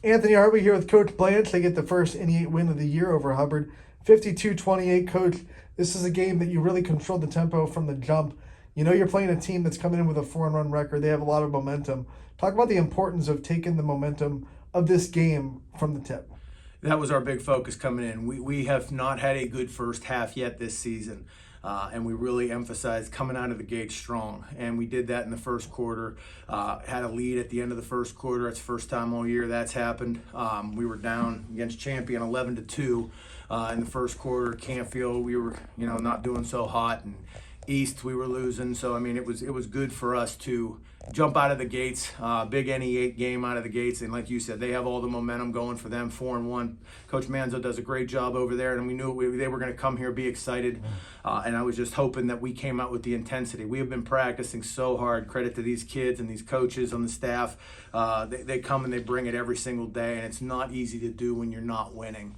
Anthony Harvey here with Coach Blanch. They get the first NE8 win of the year over Hubbard. 52-28, Coach. This is a game that you really controlled the tempo from the jump. You know you're playing a team that's coming in with a 4-run record. They have a lot of momentum. Talk about the importance of taking the momentum of this game from the tip. That was our big focus coming in. We have not had a good first half yet this season. And we really emphasized coming out of the gate strong. And we did that in the first quarter. Had a lead at the end of the first quarter. It's the first time all year that's happened. We were down against Champion 11-2 in the first quarter. Canfield, we were not doing so hot, and East we were losing. So I mean, it was good for us to jump out of the gates. Big NE8 game out of the gates, and like you said, they have all the momentum going for them. 4-1. Coach Manzo does a great job over there, and we knew they were going to come here, be excited. And I was just hoping that we came out with the intensity. We have been practicing so hard. Credit to these kids and these coaches on the staff. They come and they bring it every single day, and it's not easy to do when you're not winning.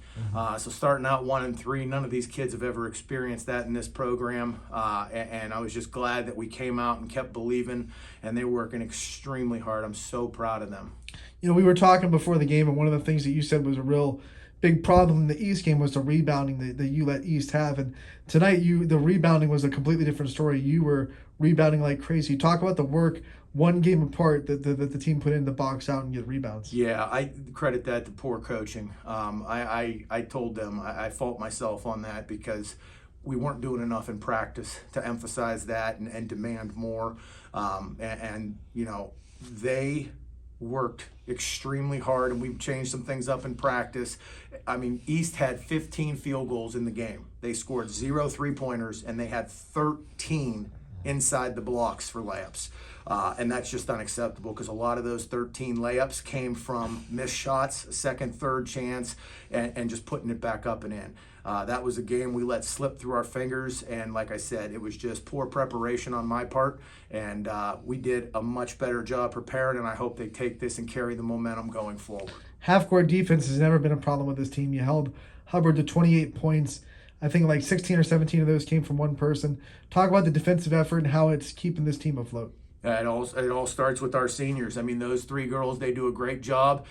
So starting out 1-3, none of these kids have ever experienced that in this program. And I was just glad that we came out and kept believing, and they were working extremely hard. I'm so proud of them. You know, we were talking before the game, and one of the things that you said was a real big problem in the East game was the rebounding that you let East have. And tonight, the rebounding was a completely different story. You were rebounding like crazy. Talk about the work one game apart that the team put in to box out and get rebounds. Yeah, I credit that to poor coaching. I told them I fault myself on that because we weren't doing enough in practice to emphasize that and demand more. They worked extremely hard, and we've changed some things up in practice. I mean, East had 15 field goals in the game. They scored 0 3-pointers, and they had 13 inside the blocks for layups. And that's just unacceptable because a lot of those 13 layups came from missed shots, second, third chance, and just putting it back up and in. That was a game we let slip through our fingers, and like I said, it was just poor preparation on my part, and we did a much better job preparing, and I hope they take this and carry the momentum going forward. Half-court defense has never been a problem with this team. You held Hubbard to 28 points. I think like 16 or 17 of those came from one person. Talk about the defensive effort and how it's keeping this team afloat. It all starts with our seniors. I mean, those 3 girls, they do a great job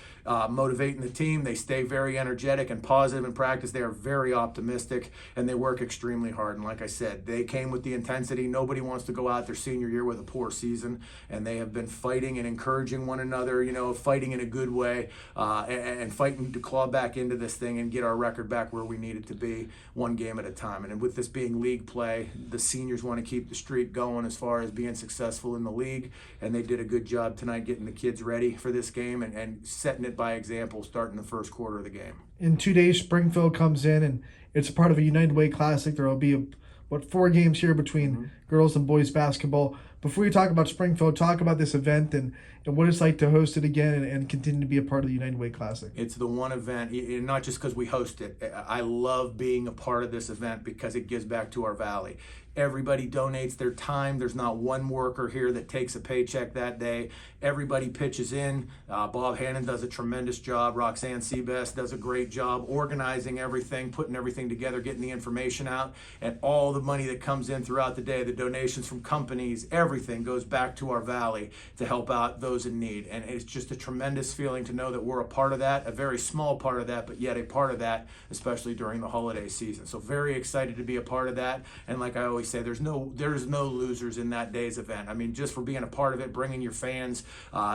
motivating the team. They stay very energetic and positive in practice. They are very optimistic, and they work extremely hard. And like I said, they came with the intensity. Nobody wants to go out their senior year with a poor season, and they have been fighting and encouraging one another, fighting in a good way, and fighting to claw back into this thing and get our record back where we need it to be, one game at a time. And with this being league play, the seniors want to keep the streak going as far as being successful in the league, and they did a good job tonight getting the kids ready for this game and setting it by example starting the first quarter of the game. In 2 days, Springfield comes in, and it's a part of a United Way Classic. There will be 4 games here between girls and boys basketball. Before you talk about Springfield, talk about this event and what it's like to host it again and continue to be a part of the United Way Classic. It's the one event, not just because we host it. I love being a part of this event because it gives back to our valley. Everybody donates their time. There's not one worker here that takes a paycheck that day. Everybody pitches in. Bob Hannon does a tremendous job. Roxanne Seabest does a great job organizing everything, putting everything together, getting the information out, and all the money that comes in throughout the day, the donations from companies, everything goes back to our valley to help out those in need. And it's just a tremendous feeling to know that we're a part of that, a very small part of that, but yet a part of that, especially during the holiday season. So very excited to be a part of that. And like I always say, there's no losers in that day's event. I mean, just for being a part of it, bringing your fans,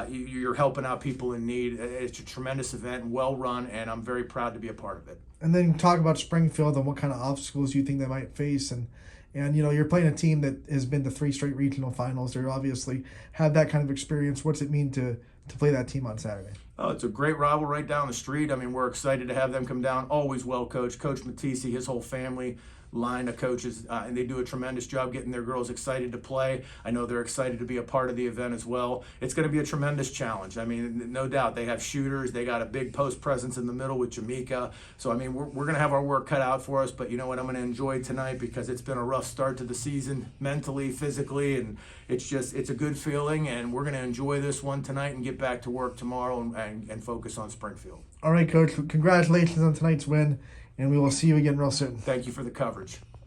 you're helping out people in need. It's a tremendous event, well run, and I'm very proud to be a part of it. And then talk about Springfield and what kind of obstacles you think they might face. And you're playing a team that has been to 3 straight regional finals. They obviously have that kind of experience. What's it mean to play that team on Saturday? Oh, it's a great rival right down the street. I mean, we're excited to have them come down. Always well coached. Coach Matisse, his whole family, line of coaches, and they do a tremendous job getting their girls excited to play. I know they're excited to be a part of the event as well. It's going to be a tremendous challenge. I mean, no doubt. They have shooters. They got a big post presence in the middle with Jamaica. So, I mean, we're going to have our work cut out for us, but you know what? I'm going to enjoy tonight because it's been a rough start to the season mentally, physically, and it's a good feeling, and we're going to enjoy this one tonight and get back to work tomorrow and focus on Springfield. All right, Coach. Congratulations on tonight's win, and we will see you again real soon. Thank you for the coverage.